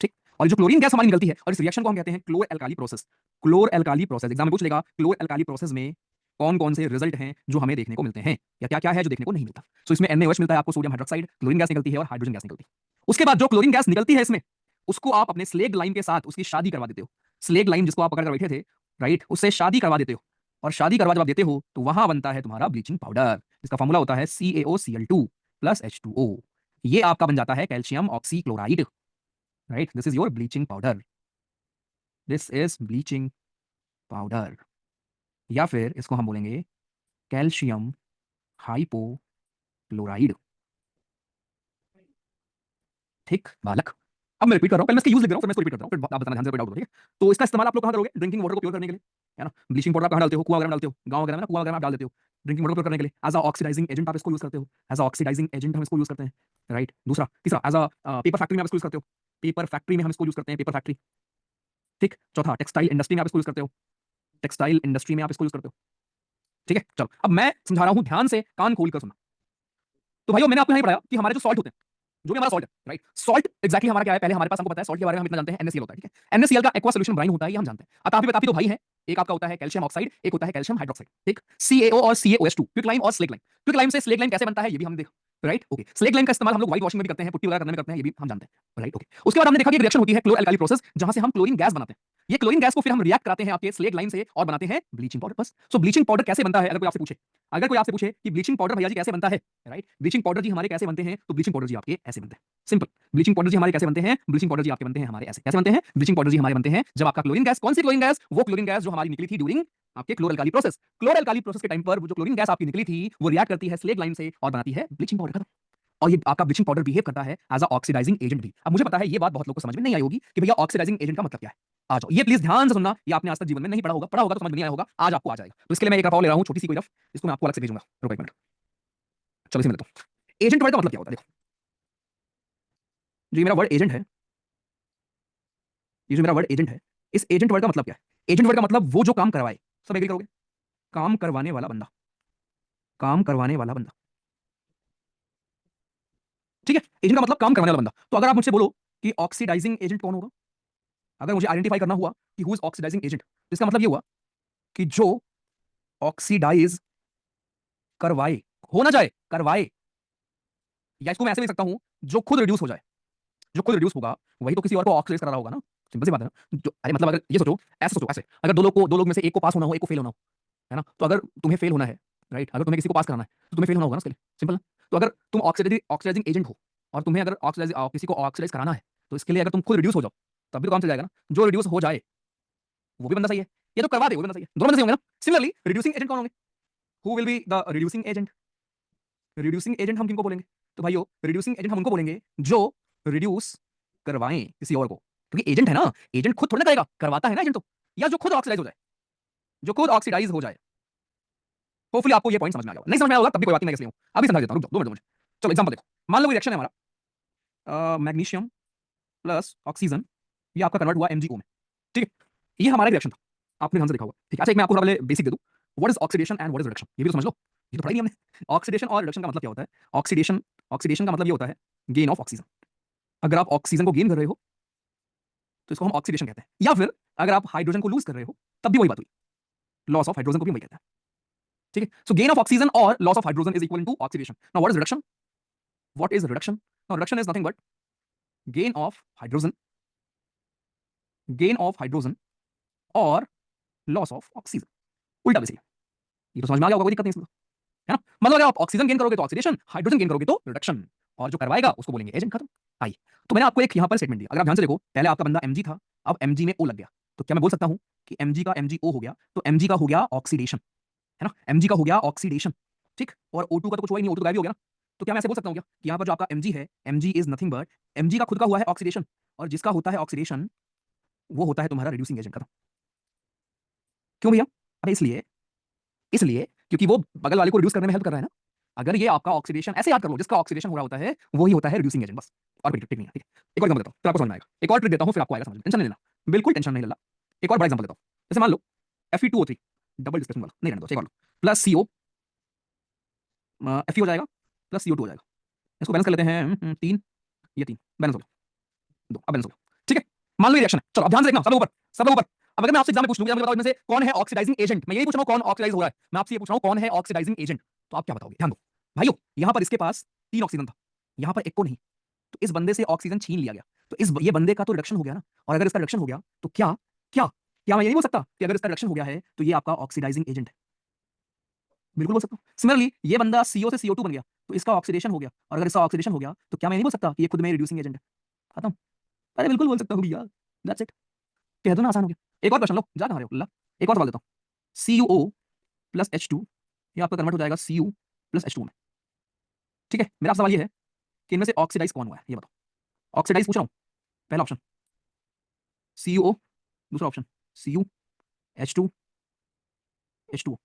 ठीक। और जो क्लोरीन गैस हमारी निकलती है और इस रिएक्शन को हम कहते हैं chlor alkali process. Chlor alkali process exam में पूछ लेगा, क्लोर एल्काली प्रोसेस में कौन कौन से रिजल्ट हैं जो हमें देखने को मिलते हैं, या क्या क्या है जो देखने को नहीं मिलता। सो इसमें NaOH मिलता है आपको, सोडियम हाइड्रोक्साइड, क्लोरीन गैस निकलती है और हाइड्रोजन गैस निकलती है। उसके बाद जो क्लोरीन गैस निकलती है इसमें, उसको आप अपने स्लेग लाइम के साथ उसकी शादी करवा देते हो। स्लेग लाइम जिसको आप पकड़ कर बैठे थे, राइट, उससे शादी करवा देते हो। और शादी करवा जब आप देते हो तो वहां बनता है तुम्हारा ब्लीचिंग पाउडर, जिसका फॉर्मूला होता है CaOCl2 प्लस H2O। ये आपका बन जाता है calcium oxychloride, right. This is your bleaching powder, this is bleaching powder, या फिर इसको हम बोलेंगे कैल्शियम हाइपोक्लोराइड, ठीक बालक। अब मैं रिपीट कर रहा हूं, पहले मैं इसका यूज लिख रहा हूं, फिर मैं इसको रिपीट करता हूं, फिर आप बताना ध्यान से, कोई डाउट हो, ठीक है। तो इसका इस्तेमाल आप लोग कहां करोगे, ड्रिंकिंग वाटर को प्योर करने के लिए, है ना। ब्लीचिंग पाउडर आप कहां डालते हो, कुआं वगैरह में डालते हो, गांव वगैरह में ना कुआं वगैरह में आप डाल देते हो। ड्रिंकिंग वाटर को प्योर करने के लिए एज अ ऑक्सीडाइजिंग एजेंट आप इसको यूज करते हो, एज अ ऑक्सीडाइजिंग एजेंट हम इसको यूज करते हैं, राइट। दूसरा तीसरा एज अ पेपर फैक्ट्री में आप इसको यूज करते हो, पेपर फैक्ट्री में हम इसको यूज करते हैं, पेपर फैक्ट्री, ठीक। चौथा टेक्सटाइल इंडस्ट्री में आप इसको यूज करते हो, टेक्सटाइल इंडस्ट्री में आप इसको यूज करते हो, ठीक है। चलो अब मैं समझा रहा हूं, ध्यान से कान खोल कर सुनना। तो भाइयों मैंने आपको यहां पढ़ाया कि हमारे जो सॉल्ट होते हैं, जो भी हमारा सॉल्ट है, राइट, सॉल्ट एक्जैक्टली हमारा क्या है, पहले हमारे पास हमको पता है सॉल्ट के बारे में हम इतना जानते हैं NaCl होता है, ठीक है। NaCl का एक्वा सॉल्यूशन ब्राइन होता है, ये हम जानते हैं। अब तापी तो भाई है, एक आपका होता है कैल्शियम ऑक्साइड, एक होता है कैल्शियम हाइड्रोक्साइड, ठीक। CaO और CaOH2, क्विक लाइम और स्लेक लाइम। क्विक लाइम से स्लेक लाइम कैसे बनता है ये भी हम देखो, राइट, ओके। स्लेक लाइम का इस्तेमाल हम लोग व्हाइट वॉशिंग में भी करते हैं, पुट्टी वगैरह करने में करते हैं, ये भी हम जानते हैं, राइट, ओके। उसके बाद हमने देखा कि एक रिएक्शन होती है क्लोर एल्काली प्रोसेस, जहां से हम क्लोरीन गैस बनाते हैं। ये क्लोरीन गैस को फिर हम रिएक्ट कराते हैं आपके स्लेक लाइम से और बनाते हैं ब्लीचिंग पाउडर। बस। सो ब्लीचिंग पाउडर कैसे बनता है, अगर कोई आपसे पूछे, अगर कोई आपसे पूछे कि ब्लीचिंग पाउडर भैया जी कैसे बनता है, राइट, ब्लीचिंग पाउडर जी हमारे कैसे बनते हैं, तो ब्लीचिंग पाउडर जी आपके ऐसे बनते हैं, सिंपल। ब्लीचिंग पाउडर जी हमारे कैसे बनते हैं, ब्लीचिंग पाउडर जी आपके बनते हैं हमारे ऐसे, कैसे बनते हैं, ब्लीचिंग पाउडर जी हमारे बनते हैं जब आपका क्लोरीन गैस, कौन सी क्लोरीन गैस, वो क्लोरीन गैस जो हमारी निकली थी ड्यूरिंग आपके क्लोर alkali process. Chlor alkali process के टाइम पर वो जो क्लोरीन गैस आपकी निकली थी वो रिएक्ट करती है स्लेग लाइम से और बनाती है ब्लीचिंग पाउडर, और ये आपका ब्लीचिंग पाउडर बिहेव करता है एज अ ऑक्सीडाइजिंग एजेंट भी। अब मुझे पता है ये बात बहुत लोगों को समझ में नहीं आई होगी कि भैया ऑक्सीडाइजिंग एजेंट का मतलब क्या है। आ जाओ, ये प्लीज ध्यान से सुनना, ये आपने आज तक जीवन में नहीं पढ़ा होगा तो समझ में नहीं आया होगा, आज आपको आ जाएगा। तो इसके लिए मैं एक रफा ले रहा हूं, छोटी सी कोई रफ, इसको मैं आपको अलग से भेजूंगा, रुको एक मिनट। चलो इसे मैं लेता हूं। एजेंट वर्ड का मतलब क्या होता है, देखो, जो ये मेरा वर्ड एजेंट है, ये जो मेरा वर्ड एजेंट है, इस एजेंट वर्ड का मतलब क्या है। एजेंट वर्ड का मतलब वो जो काम करवाए, सब एग्री करोगे, काम करवाने वाला बंदा, काम करवाने वाला बंदा, ठीक है। एजेंट का मतलब काम करवाने वाला बंदा। तो अगर आप मुझसे बोलो कि ऑक्सीडाइजिंग एजेंट कौन होगा, अगर मुझे आइडेंटिफाई करना हुआ कि हु इज ऑक्सीडाइजिंग एजेंट, तो इसका मतलब ये हुआ कि जो ऑक्सीडाइज करवाए, हो ना जाए, करवाए, या इसको मैं ऐसे भी लिख सकता हूं, जो खुद रिड्यूस हो जाए, जो खुद रिड्यूस होगा वही तो किसी और को ऑक्सीडाइज करा रहा होगा ना, सिंपल सी बात है ना। जो अरे मतलब अगर ये सोचो, ऐसे सोचो, ऐसे अगर दो लोग में से एक को पास होना हो, एक को फेल होना हो, है ना, तो अगर तुम्हें फेल होना है, राइट, अगर तुम्हें किसी को पास कराना है तो तुम्हें फेल होना होगा ना, उसके लिए सिंपल है। तो अगर तुम ऑक्सीडाइजिंग एजेंट हो और तुम्हें अगर ऑक्सीडाइज किसी को ऑक्सीडाइज कराना है, तो इसके लिए अगर तुम खुद रिड्यूस हो जाओ तब भी तो काम चल जाएगा ना। जो रिड्यूस हो जाए वो भी बंदा सही है, ये तो करवा दे वो भी बंदा सही है, दोनों बंदे सही होंगे ना। सिमिलरली रिड्यूसिंग एजेंट कौन होंगे, who will be the reducing agent. Reducing agent हम किनको बोलेंगे, तो भाइयों रिड्यूसिंग एजेंट हम उनको बोलेंगे जो रिड्यूस करवाएं किसी और को, क्योंकि एजेंट है ना, एजेंट खुद थोड़ा ना करेगा, करवाता है ना एजेंट तो, या जो खुद ऑक्सीडाइज हो जाए, जो खुद ऑक्सीडाइज हो जाए। होपफुली आपको ये पॉइंट समझ में आ गया, नहीं समझ में आया होगा तब भी कोई बात नहीं, मैं इसलिए हूं, अभी समझा देता हूं, रुक जाओ 2 मिनट मुझे। चलो एग्जांपल देखो, मान लो रिएक्शन है हमारा मैग्नीशियम प्लस ऑक्सीजन, ये आपका कन्वर्ट हुआ MgO में, ठीक है। ये हमारा रिएक्शन था, आपने ध्यान से देखा होगा, ठीक है। अच्छा एक मैं आपको पहले बेसिक दे दूं, what is oxidation and what is reduction, ये भी तो समझ लो, ये तो पढ़ा ही नहीं हमने। ऑक्सीडेशन और रिडक्शन का मतलब क्या होता है, ऑक्सीडेशन, ऑक्सीडेशन का मतलब ये होता है गेन ऑफ ऑक्सीजन। अगर आप ऑक्सीजन को गेन कर रहे हो तो इसको हम ऑक्सीडेशन कहते हैं, या फिर अगर आप हाइड्रोजन को लूज कर रहे हो तब भी वही बात हुई, लॉस ऑफ हाइड्रोजन को भी वही कहते हैं, ठीक है। सो गेन ऑफ ऑक्सीजन और loss of hydrogen is equal to oxidation. Now what is reduction, what is reduction? Now reduction is nothing but gain of hydrogen, gain of hydrogen और loss of oxygen, उल्टा basically. ये तो समझ में आ गया होगा, कोई दिक्कत नहीं इसमें, है ना? मतलब अगर आप ऑक्सीजन गेन करोगे तो ऑक्सीडेशन, हाइड्रोजन गेन करोगे तो रिडक्शन, और जो करवाएगा उसको बोलेंगे एजेंट। खत्म। आइए, तो मैंने आपको एक यहां पर स्टेटमेंट दिया, अगर आप ध्यान से देखो, पहले आपका बंदा Mg था, अब Mg में O लग गया, तो क्या मैं बोल सकता हूं कि Mg का MgO हो गया, तो Mg का हो गया ऑक्सीडेशन, है ना? Mg का हो गया ऑक्सीडेशन, ठीक, और O2 का तो कुछ हुआ ही नहीं, O2 गायब ही हो गया ना। तो क्या मैं ऐसे बोल सकता हूं क्या कि यहां पर जो आपका Mg है, Mg is nothing but, Mg का खुद का हुआ है ऑक्सीडेशन, और जिसका होता है ऑक्सीडेशन वो होता है तुम्हारा रिड्यूसिंग एजेंट। खत्म। क्यों भैया? अरे इसलिए, इसलिए क्योंकि वो बगल वाले को रिड्यूस करने में हेल्प कर रहा है ना। अगर ये आपका ऑक्सीडेशन, ऐसे याद कर लो, जिसका ऑक्सीडेशन हो रहा होता है वही होता है रिड्यूसिंग एजेंट, बस। और कोई ट्रिक नहीं है, ठीक है? एक और एग्जांपल देता हूं, फिर आपको समझ में आएगा। एक और ट्रिक देता हूं, फिर आपको आएगा समझ में, टेंशन नहीं लेना, बिल्कुल टेंशन नहीं लेना। एक और बड़ा एग्जांपल देता हूं, जैसे मान लो Fe2O3, डबल डिस्प्लेसमेंट वाला, नहीं रहने दो, एक और लो, प्लस CO, Fe हो जाएगा, प्लस CO2 हो जाएगा। इसको बैलेंस कर लेते हैं, 3, ये 3 बैलेंस हो गया, 2 अब बैलेंस हो गया, ठीक है? मान लो ये रिएक्शन है, चलो अब ध्यान से देखना, सब लोग ऊपर, सब लोग ऊपर। अब अगर मैं आपसे एग्जाम में पूछ लूं, मुझे बताओ इनमें से कौन है ऑक्सीडाइजिंग एजेंट, मैं यही पूछ रहा हूं कौन ऑक्सीडाइज हो रहा है, मैं आपसे ये पूछ रहा हूं कौन है ऑक्सीडाइजिंग एजेंट, तो आप क्या बताओगे? ध्यान दो भाइयों, यहां पर इसके पास 3 ऑक्सीजन था, यहां पर एक को नहीं, तो इस बंदे से ऑक्सीजन छीन लिया गया, तो इस ये बंदे का तो रिडक्शन हो गया ना। और अगर इसका रिडक्शन हो गया तो क्या, क्या क्या मैं ये नहीं बोल सकता कि अगर इसका रिडक्शन हो गया है तो ये आपका ऑक्सीडाइजिंग एजेंट है? बिल्कुल बोल सकता हूं। सिमिलरली ये बंदा CO से CO2 बन गया, तो इसका ऑक्सीडेशन हो गया, और अगर इसका ऑक्सीडेशन हो गया तो क्या मैं नहीं बोल सकता कि ये खुद में रिड्यूसिंग एजेंट है? खत्म। अरे बिल्कुल बोल सकता हूं भैया, दैट्स इट। कह दो ना, आसान हो गया। एक और क्वेश्चन लो, जा कहां रहे हो? ला, एक और सवाल देता हूं। CuO प्लस H2, ये आपका कन्वर्ट हो जाएगा Cu प्लस H2 में, ठीक है? मेरा सवाल ये है कि इनमें से ऑक्सीडाइज कौन हुआ है, ये बताओ। ऑक्सीडाइज पूछ रहा हूं, पहला ऑप्शन CuO, दूसरा ऑप्शन Cu, H2, H2O।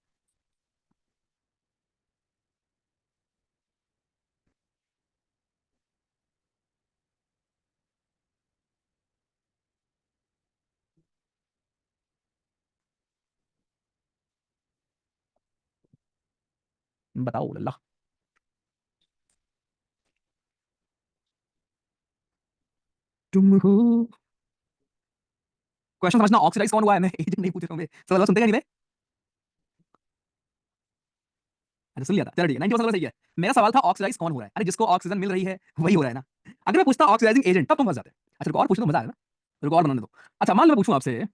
बताओ लल्ला। तुम हो, क्वेश्चन समझना, ऑक्सीडाइज कौन हुआ है, मैं एजेंट नहीं पूछ रहा हूं, मैं सवाल सुनते क्या नहीं बे? अरे सुन लिया था, चलो ठीक है, 90% सही है। मेरा सवाल था ऑक्सीडाइज कौन हो रहा है, अरे जिसको ऑक्सीजन मिल रही है वही हो रहा है ना। अगर मैं पूछता ऑक्सीडाइजिंग एजेंट तब तुम फंस जाते। अच्छा रुको और पूछ लो, मजा आएगा ना, रुको और बनाने दो। अच्छा मान लो मैं पूछूं आपसे,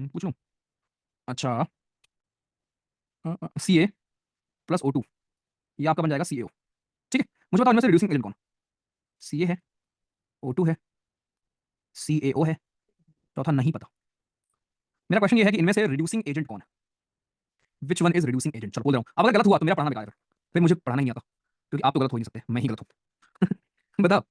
पूछ लूं, अच्छा Ca प्लस O2, ये आपका बन जाएगा CaO, ठीक है? मुझे बताओ इनमें से रिड्यूसिंग एजेंट कौन? Ca है, O2 है, CaO है, चौथा नहीं पता। मेरा क्वेश्चन ये है कि इनमें से रिड्यूसिंग एजेंट कौन है? Which one is reducing agent? चलो बोल रहा हूँ, अब अगर गलत हुआ तो मेरा पढ़ाना बेकार है, फिर मुझे पढ़ाना ही नहीं आता, क्योंकि आप तो गलत हो ही नहीं सकते, मैं ही गलत हूँ। बताओ।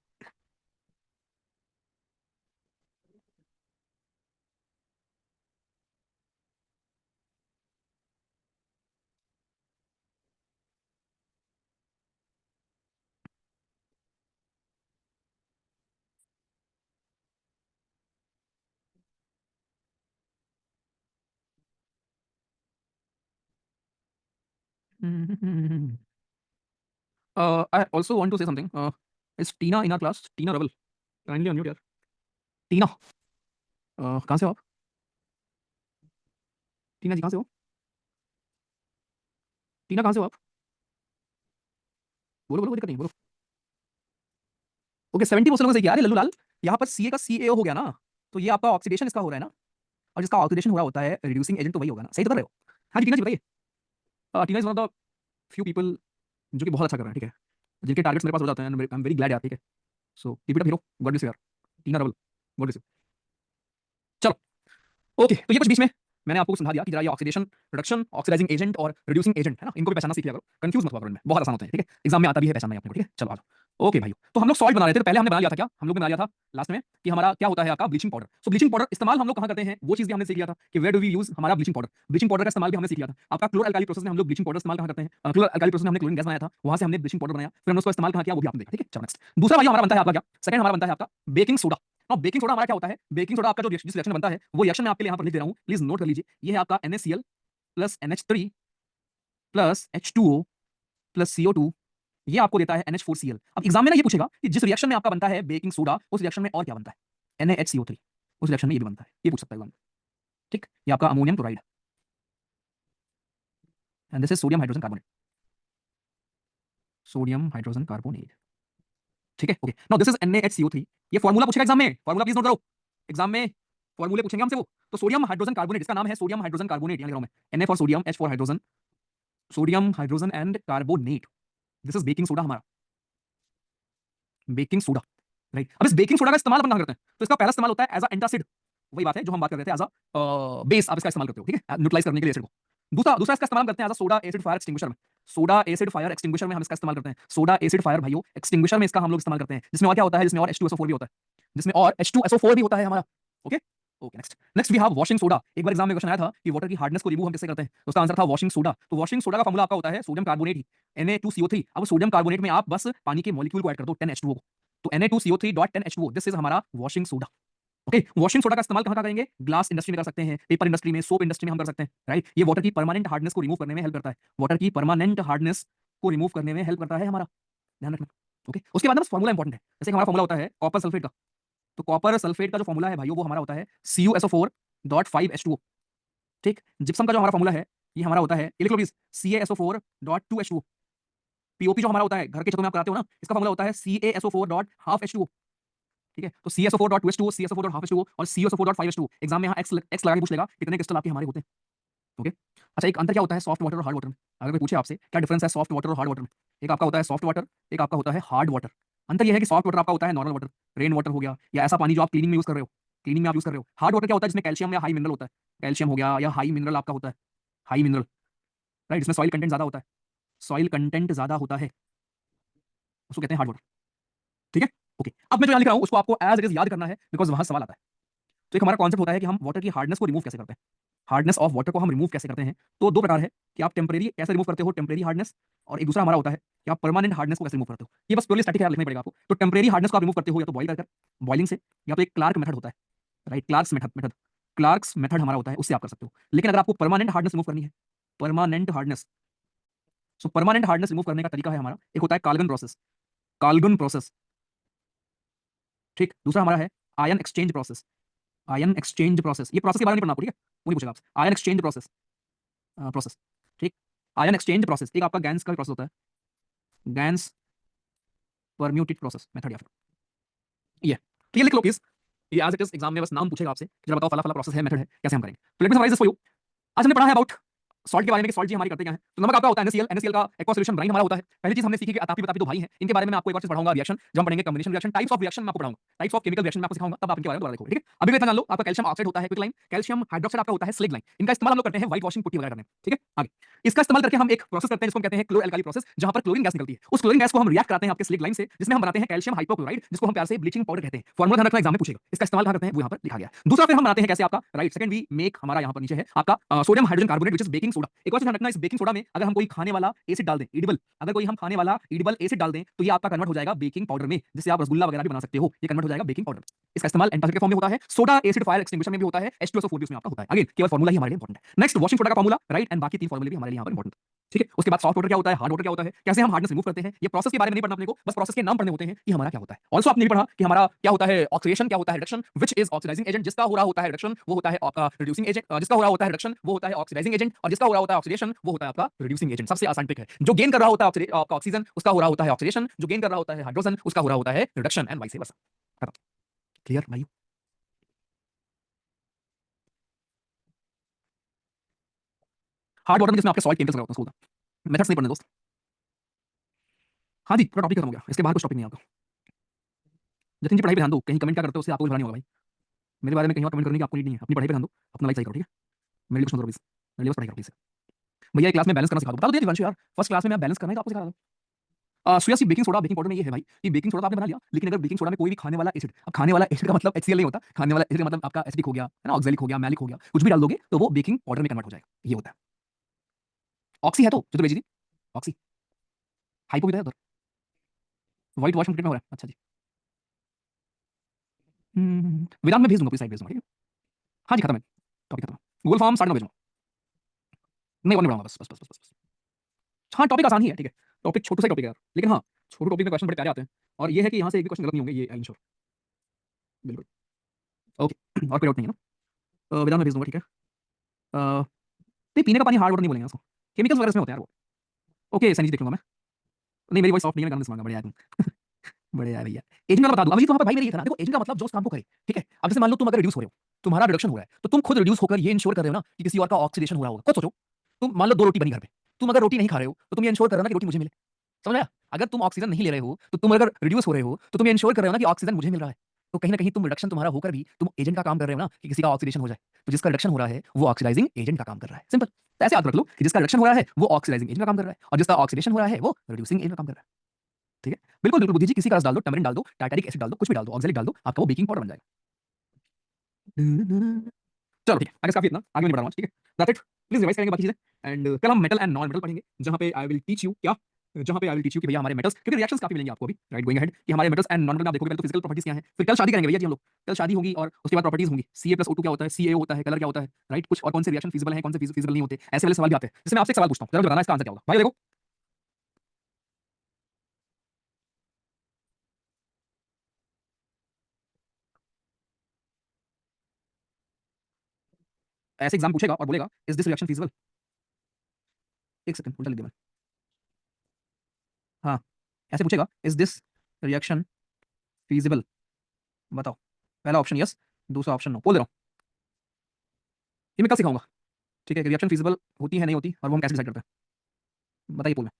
I also want to say something. Is Tina in our class? Tina Rebel, kindly unmute यार। टीना, कहाँ से हो आप? टीना जी कहाँ से हो? टीना कहाँ से हो आप? बोलो बोलो, कोई दिक्कत नहीं, बोलो। ओके, 70% लोगों से किया। अरे लल्लू लाल, यहाँ पर CA का CaO हो गया ना, तो ये आपका ऑक्सीडेशन इसका हो रहा है ना, और जिसका ऑक्सीडेशन हो रहा होता है रिड्यूसिंग एजेंट तो वही होगा ना, सही तो कर रहे हो? हाँ जी टीना जी बताइए। Tina is one of the few people जो कि बहुत अच्छा कर रहे हैं, ठीक है? जिनके टारगेट्स मेरे पास हो जाते हैं, आई एम वेरी ग्लैड यार, ठीक है? So keep it up hero, God bless you यार। टीना रबल, गॉड ब्लेस यू। चलो, ओके, तो ये कुछ बीच में मैंने आपको समझा दिया कि जरा ये ऑक्सीडेशन, रिडक्शन, ऑक्सीडाइजिंग एजेंट और रिड्यूसिंग एजेंट है ना, इनको भी पहचानना सीख लिया करो, कंफ्यूज मत हुआ करो इनमें, बहुत आसान होते हैं, ठीक है? एग्जाम में आता भी है पहचानना ही अपने को, ठीक है? चलो आ जाओ। ओके भाई, तो हम लोग सॉल्ट बना रहे थे, तो पहले हमने बना लिया था क्या, हम लोग ने बना लिया था लास्ट में कि हमारा क्या होता है आपका ब्लीचिंग पाउडर। सो ब्लीचिंग पाउडर इस्तेमाल हम लोग कहां करते हैं, वो चीज भी हमने सीख लिया था कि वेयर डू वी यूज हमारा ब्लीचिंग पाउडर। ब्लीचिंग पाउडर का इस्तेमाल भी हमने सीख लिया था। आपका क्लोर अल्काली प्रोसेस में हम लोग ब्लीचिंग पाउडर इस्तेमाल कहां करते हैं, क्लोर अल्काली प्रोसेस में हमने क्लोरीन गैस बनाया था, वहां से हमने ब्लीचिंग पाउडर बनाया, फिर हमने उसको इस्तेमाल कहां किया वो भी आपने देखा, ठीक है? चलो नेक्स्ट, दूसरा भाई हमारा बनता है आपका क्या, सेकंड हमारा बनता है आपका बेकिंग सोडा। अब बेकिंग सोडा हमारा क्या होता है, बेकिंग सोडा आपका जो जिस रिएक्शन बनता है वो रिएक्शन मैं आपके लिए यहाँ पर लिख दे रहा हूँ, प्लीज नोट कर लीजिए। ये है आपका NaCl plus NH3 plus H2O plus CO2, ये आपको देता है NH4Cl। अब एग्जाम में ना ये पूछेगा कि जिस रिएक्शन में आपका बनता है बेकिंग सोडा, उस रिएक्शन में और क्या बनता है, NaHCO3, उस रिएक्शन में ये भी बनता है, ये पूछ सकता है एग्जाम में, ठीक? ये आपका ammonium chloride, and this is sodium hydrogen carbonate. Sodium hydrogen carbonate. ठीक है, okay. Now this is NaHCO3। ये फॉर्मूला पूछेगा एग्जाम में, फॉर्मूला प्लीज नोट करो। एग्जाम में फॉर्मूले पूछेंगे हमसे वो। तो सोडियम हाइड्रोजन कार्बोनेट, इसका नाम है सोडियम हाइड्रोजन कार्बोनेट, यहां लिख रहा हूं मैं, Na for sodium, H for hydrogen, sodium hydrogen and carbonate. This is baking soda हमारा, बेकिंग सोडा, राइट। अब इस बेकिंग सोडा का इस्तेमाल अपन कहाँ करते हैं? तो इसका पहला इस्तेमाल होता है एज अ एंटासिड, वही बात है जो हम बात कर रहे थे, एज अ बेस आप इसका इस्तेमाल करते हो, ठीक है, न्यूट्रलाइज करने के लिए एसिड को। दूसरा दूसरा इसका इस्तेमाल करते हैं as a soda acid fire extinguisher में। सोडा एसिड फायर एक्सटिंग्विशर में हम इसका इस्तेमाल करते हैं। सोडा एसिड फायर भाइयों एक्सटिंग्विशर में इसका हम लोग इस्तेमाल करते हैं, जिसमें और क्या होता है, जिसमें और H2SO4 भी होता है, जिसमें और H2SO4 भी होता है हमारा। Okay okay, next next we have washing soda. एक बार एग्जाम में क्वेश्चन आया था कि वाटर की हार्डनेस को रिमूव हम किससे करते हैं, तो उसका आंसर था वॉशिंग सोडा। तो वॉशिंग सोडा का फॉर्मूला आपका होता है सोडियम कार्बोनेट ही, Na2CO3। अब सोडियम कार्बोनेट में आप बस पानी के मॉलिक्यूल को ऐड कर दो 10H2O को, तो Na2CO3.10H2O, दिस इज हमारा washing soda. Okay, washing soda का इस्तेमाल कहां करेंगे? ग्लास इंडस्ट्री में कर सकते हैं, पेपर इंडस्ट्री में, सोप इंडस्ट्री में हम कर सकते हैं, राइट। ये वाटर की परमानेंट हार्डनेस को रिमूव करने में हेल्प करता है, वाटर की परमानेंट हार्डनेस को रिमूव करने में हेल्प करता है हमारा, ध्यान रखना। ओके, उसके बाद ना फॉर्मूला इंपॉर्टेंट है। जैसे हमारा फॉर्मूला होता है कॉपर सल्फेट का, तो कॉपर सल्फेट का जो फॉर्मूला है भाइयों वो हमारा होता है CuSO4.5H2O। ठीक, जिप्सम का जो हमारा फॉर्मूला है ये हमारा होता है, ये लिख लो प्लीज, CaSO4.2H2O। पीओपी जो हमारा होता है घर के छतों में आप कराते हो ना, इसका फॉर्मूला होता है CaSO4.12H2O। ठीक है, तो CaSO4.2H2O, CaSO4.12H2O और CaSO4.5H2O। एग्जाम में यहाँ एक्स लगा के पूछ लेगा कितने क्रिस्टल आपके हमारे होते हैं। ओके, अच्छा, एक अंतर क्या होता है सॉफ्ट वाटर और हार्ड वाटर में? अगर कोई पूछे आपसे क्या डिफरेंस है सॉफ्ट वाटर और हार्ड वाटर में, एक आपका होता है सॉफ्ट वाटर, एक आपका होता है हार्ड वाटर। अंतर यह है कि सॉफ्ट वाटर आपका होता है नॉर्मल वाटर, रेन वाटर हो गया, या ऐसा पानी जो आप क्लीनिंग में यूज कर रहे हो, क्लीनिंग में आप यूज कर रहे हो। हार्ड वाटर क्या होता है? जिसमें कैल्शियम या हाई मिनरल होता है, कैल्शियम हो गया या हाई मिनरल आपका होता है, हाई मिनरल, राइट, इसमें सॉइल कंटेंट ज्यादा होता है, सॉइल कंटेंट ज्यादा होता है, उसको कहते हैं हार्ड वाटर। ठीक है, ओके। अब मैं जो यहाँ लिख रहा हूँ उसको आपको एज इट इज याद करना है, बिकॉज वहां सवाल आता है। तो एक हमारा कॉन्सेप्ट होता है कि हम वाटर की हार्डनेस को रिमूव कैसे करते हैं, हार्डनेस ऑफ वाटर को हम रिमूव कैसे करते हैं। तो दो प्रकार है कि आप टेम्परेरी कैसे रिमूव करते हो, टेम्परेरी हार्डनेस, और एक दूसरा हमारा होता है कि आप परमानेंट हार्डनेस को कैसे रिमूव करते हो। ये बस प्योरली स्टैटिक है, लिखना ही पड़ेगा आपको। तो टेम्परेरी हार्डनेस को आप रिमूव करते हो या तो बॉइल कर बॉइलिंग से, या तो एक क्लार्क मेथड होता है, राइट, क्लार्क्स मेथड हमारा होता है, उससे आप कर सकते हो। लेकिन अगर आपको परमानेंट हार्डनेस रिमूव करनी है, परमानेंट हार्डनेस, सो परमानेंट हार्डनेस रिमूव करने का तरीका है हमारा, एक होता है काल्गन प्रोसेस, काल्गन प्रोसेस, ठीक। दूसरा हमारा है ion exchange process, ion exchange process. ये प्रोसेस के बारे में नहीं पढ़ना आपको, ठीक है, वो नहीं पूछेगा आपसे। आयन एक्सचेंज प्रोसेस, प्रोसेस, ठीक। आयन एक्सचेंज प्रोसेस एक आपका गैंस का प्रोसेस होता है, गैंस परम्यूटेट प्रोसेस मेथड, या फिर ये, ठीक है, लिख लो प्लीज। ये एज इट इज एग्जाम में बस नाम पूछेगा आपसे कि जरा बताओ फला फला प्रोसेस है, मेथड है, कैसे हम करेंगे। तो let me summarise this for you. आज हमने पढ़ा है अबाउट सॉल्ट के बारे में कि सॉल्ट जी हमारी करते क्या है। तो नमक आपका होता है NaCl, NaCl का एक्वा सॉल्यूशन ब्राइन हमारा होता है। पहली चीज हमने सीखी कि अतापी बतापी दो भाई हैं, इनके बारे में मैं आपको एक बार पढ़ाऊंगा रिएक्शन, जब हम पढ़ेंगे combination reaction, types of reaction मैं आपको पढ़ाऊंगा, टाइप्स ऑफ केमिकल रिएक्शन मैं आपको सिखाऊंगा, तब आप इनके बारे में दोबारा देखोगे, ठीक है। अभी इतना जान लो, आपका कैल्शियम ऑक्साइड होता है क्विकलाइन, कैल्शियम हाइड्रोक्साइड आपका होता है स्लेग लाइन। इनका इस्तेमाल हम लोग करते हैं व्हाइट वॉशिंग पुट्टी वगैरह करने में, ठीक है। आगे इसका इस्तेमाल करके हम एक प्रोसेस करते हैं जिसको हम कहते हैं क्लोरो एल्काली प्रोसेस, जहां पर क्लोरीन गैस निकलती है। उस क्लोरीन गैस को हम रिएक्ट कराते हैं आपके स्लेग लाइन से, जिसमें हम बनाते हैं कैल्शियम हाइपोक्लोराइड, जिसको हम प्यार से ब्लीचिंग पाउडर कहते हैं। फॉर्मूला ध्यान रखना, एग्जाम में पूछेगा। इसका इस्तेमाल कहां करते हैं वो यहां पर लिखा गया है। दूसरा फिर हम बनाते हैं कैसे आपका, राइट, सेकंड वी मेक, हमारा यहां पर नीचे है आपका sodium hydrogen carbonate which is baking soda. एक और चीज ध्यान रखना, इस बेकिंग सोडा में अगर हम कोई खाने वाला एसिड डाल दें, एडिबल, अगर कोई हम खाने वाला एडिबल एसिड डाल दें, तो ये आपका कन्वर्ट हो जाएगा बेकिंग पाउडर में, जिससे आप रसगुल्ला वगैरह भी बना सकते हो, ये कन्वर्ट हो जाएगा बेकिंग पाउडर। इसका इस्तेमाल एंटासिड के फॉर्म में होता है, सोडा एसिड फायर एक्सटिंग्विशर में भी होता है, H2SO4 भी उसमें आपका होता है। अगेन केवल फॉर्मूला ही हमारे लिए इंपॉर्टेंट है। नेक्स्ट वॉशिंग सोडा का फॉर्मूला, राइट, एंड बाकी तीन फॉर्मूले भी हमारे लिए यहाँ पर इंपॉर्टेंट, ठीक है। उसके बाद सॉफ्ट वाटर क्या होता है, हार्ड वाटर क्या होता है, कैसे हम हार्डनेस रिमूव करते हैं। ये प्रोसेस के बारे में नहीं पढ़ना अपने को, बस प्रोसेस के नाम पढ़ने होते हैं कि हमारा क्या होता है। ऑल्सो आपने भी पढ़ा कि हमारा क्या होता है ऑक्सीडेशन, क्या होता है reduction, which is oxidising agent, जिसका हो रहा होता है रिडक्शन वो होता है आपका रिड्यूसिंग एजेंट, जिसका हो रहा होता है रिडक्शन वो होता है ऑक्सीडाइजिंग एजेंट, और जिसका हो रहा होता है ऑक्सीडेशन वो होता है आपका रिड्यूसिंग एजेंट। सबसे आसान ट्रिक है, जो गेन कर रहा होता है आपका ऑक्सीजन, उसका हो रहा होता है ऑक्सीडेशन, जो गेन कर रहा होता है हाइड्रोजन, उसका हो रहा होता है रिडक्शन, एंड वाइस वर्सा। खत्म, क्लियर भाई। हार्ड वाटर में जिसमें आपके सॉइल केमिकल्स होता है, मेथड्स नहीं पढ़ने दोस्त। हाँ जी, पूरा टॉपिक खत्म हो गया, इसके बाद कुछ टॉपिक नहीं आता। जतिन जी पढ़ाई पे ध्यान दो, कहीं कमेंट क्या करते हो उससे आपको भी भला नहीं होगा भाई। मेरे बारे में कहीं और कमेंट करने की आपको नीड नहीं है, अपनी पढ़ाई पे ध्यान दो, अपना लाइफ सही करो, ठीक है। मेरे लिए कुछ मत करो प्लीज, मेरे लिए बस पढ़ाई करो प्लीज। भैया एक क्लास में बैलेंस करना सिखा दो, बता दो दिवांशु यार, फर्स्ट क्लास में मैं बैलेंस करना है तो आपको सिखा दो। सुया सी बेकिंग सोडा बेकिंग पाउडर में ये है भाई कि बेकिंग सोडा तो आपने बना लिया, लेकिन अगर बेकिंग सोडा में कोई भी खाने वाला एसिड, अब खाने वाला एसिड का मतलब HCl नहीं होता, खाने वाला एसिड का मतलब आपका एसिडिक हो गया है ना, ऑक्सैलिक हो गया, मैलिक हो गया, कुछ भी डाल दोगे तो वो बेकिंग पाउडर में कन्वर्ट हो जाएगा, ये होता है। ऑक्सी है तो जो तो भेजी थी, ऑक्सी, हाइपो भी था उधर, व्हाइट वॉश में हो रहा है, अच्छा जी। वेदांत में भेज दूंगा, पूरी साइड भेज दूंगा, ठीक है। हाँ जी, खत्म है, टॉपिक खत्म। गूगल फॉर्म 9:30 भेजूंगा, नहीं और नहीं बढ़ाऊंगा, बस बस बस बस बस। हाँ टॉपिक आसान ही है, ठीक है, टॉपिक छोटू सा टॉपिक है यार, लेकिन हाँ छोटे टॉपिक में क्वेश्चन बड़े प्यारे आते हैं, और ये है कि यहाँ से एक भी क्वेश्चन गलत नहीं होंगे, ये आई एम श्योर, बिल्कुल। ओके, और कोई डाउट नहीं है ना, वेदांत में भेज दूंगा, ठीक है। तो पीने का पानी हार्ड वाटर नहीं बोलेंगे उसको, केमिकल्स वगैरह इसमें होते हैं यार वो। ओके सनी जी देख लूंगा मैं। नहीं मेरी वॉइस सॉफ्ट नहीं है, मैं गाना सुनाऊंगा। बढ़िया है तुम। बढ़िया है भैया। एजेंट का बता दूं, अभी तो वहां पे भाई मेरी ये था ना, देखो एजेंट का मतलब जो उस काम को करे, ठीक है। अब जैसे मान लो तुम अगर रिड्यूस हो रहे हो, तुम्हारा रिडक्शन हो रहा है, तो तुम खुद रिड्यूस होकर ये इंश्योर कर रहे हो ना कि किसी और का ऑक्सीडेशन हो रहा होगा। खुद सोचो, तुम मान लो 2 रोटी बनी घर पे, तुम अगर रोटी नहीं खा रहे हो तो तुम ये इंश्योर कर रहे हो ना कि रोटी मुझे मिले। समझ आया? अगर तुम ऑक्सीजन नहीं ले रहे हो, तो तुम अगर रिड्यूस हो रहे हो, तो तुम ये इंश्योर कर रहे हो ना कि ऑक्सीजन मुझे मिल रहा है। तो कहीं ना कहीं तुम रिडक्शन तुम्हारा होकर भी तुम एजेंट का काम कर रहे हो ना कि किसी का ऑक्सीडेशन हो जाए। तो जिसका रिडक्शन हो रहा है वो ऑक्सीडाइजिंग एजेंट का काम कर रहा है। सिंपल। तो ऐसे याद रख लो कि जिसका रिडक्शन हो रहा है वो ऑक्सीडाइजिंग एजेंट का काम कर रहा है, और जिसका ऑक्सीडेशन हो रहा है वो रिड्यूसिंग एजेंट का काम कर रहा है। ठीक है? बिल्कुल बिल्कुल बुद्धि जी, किसी का रस डाल दो, टमरिन डाल दो, टार्टारिक एसिड डाल दो, कुछ भी डाल दो, ऑक्सैलिक डाल दो, आपका वो बेकिंग पाउडर बन जाएगा। चलो ठीक है, आगे काफी इतना, आगे मैं नहीं बढ़ रहा हूँ, ठीक है। That's it. प्लीज रिवाइज करेंगे बाकी चीजें, एंड कल हम मेटल एंड नॉन मेटल पढ़ेंगे, जहां पे आई विल टीच यू क्या, जहां पे आई विल टीच यू कि भैया हमारे मेटल्स, क्योंकि रिएक्शंस काफी मिलेंगे आपको अभी, राइट, गोइंग अहेड, कि हमारे मेटल्स एंड नॉन मेटल आप देखोगे पहले तो फिजिकल प्रॉपर्टीज क्या है, फिर कल शादी करेंगे भैया जी हम लोग। कल शादी होगी और उसके बाद प्रॉपर्टीज होंगी, Ca+O2 क्या होता है, Ca होता है, कलर क्या होता है, राइट, कुछ और कौन से रिएक्शन फिजिबल है, कौन से फिजिबल नहीं होते, ऐसे वाले सवाल भी आते हैं। जैसे मैं आपसे एक सवाल पूछता हूँ, जरा मुझे बताना इसका आंसर क्या होगा भाई। देखो ऐसे एग्जाम पूछेगा और बोलेगा इज दिस रिएक्शन फिजिबल। एक सेकंड उल्टा लिख दिया मैं। हाँ, ऐसे पूछेगा इज दिस रिएक्शन फीजिबल, बताओ। पहला ऑप्शन यस, दूसरा ऑप्शन नो, बोल दे रहा हूँ। ये मैं कल सिखाऊंगा, ठीक है, कि रिएक्शन फीजिबल होती है नहीं होती और वो हम कैसे डिसाइड करते हैं, बताइए पोल में।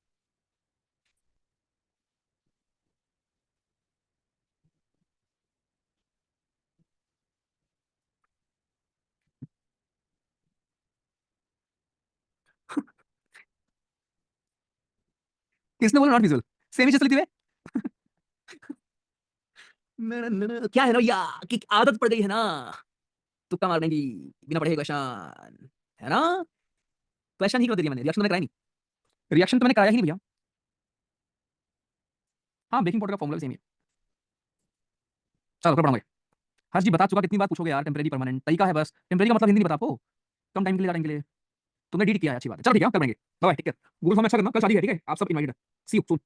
किसने बोला नॉट फीजिबल? सेम ही चीज लिखी हुई है। क्या है ना भैया कि आदत पड़ गई है ना तुक्का मारने की, बिना पढ़े क्वेश्चन, है ना। क्वेश्चन ही क्यों दे दिया मैंने, रिएक्शन तो मैंने कराया नहीं। रिएक्शन तो मैंने कराया ही नहीं भैया। हाँ, बेकिंग पाउडर का फॉर्मूला भी सेम ही है। चलो फिर पढ़ाऊंगे। हर्ष जी बता चुका, कितनी बार पूछोगे यार, टेम्परेरी परमानेंट तरीका है बस, टेम्परेरी का मतलब हिंदी नहीं पता आपको, कम टाइम के लिए, टाइम के लिए। तुमने डीट किया है, अच्छी बात है। चलो ठीक है, कर लेंगे। बाय, ठीक है। गूगल फॉर्म में अच्छा करना, कल शादी है, ठीक है, आप सब इनवाइटेड है। सी यू सून।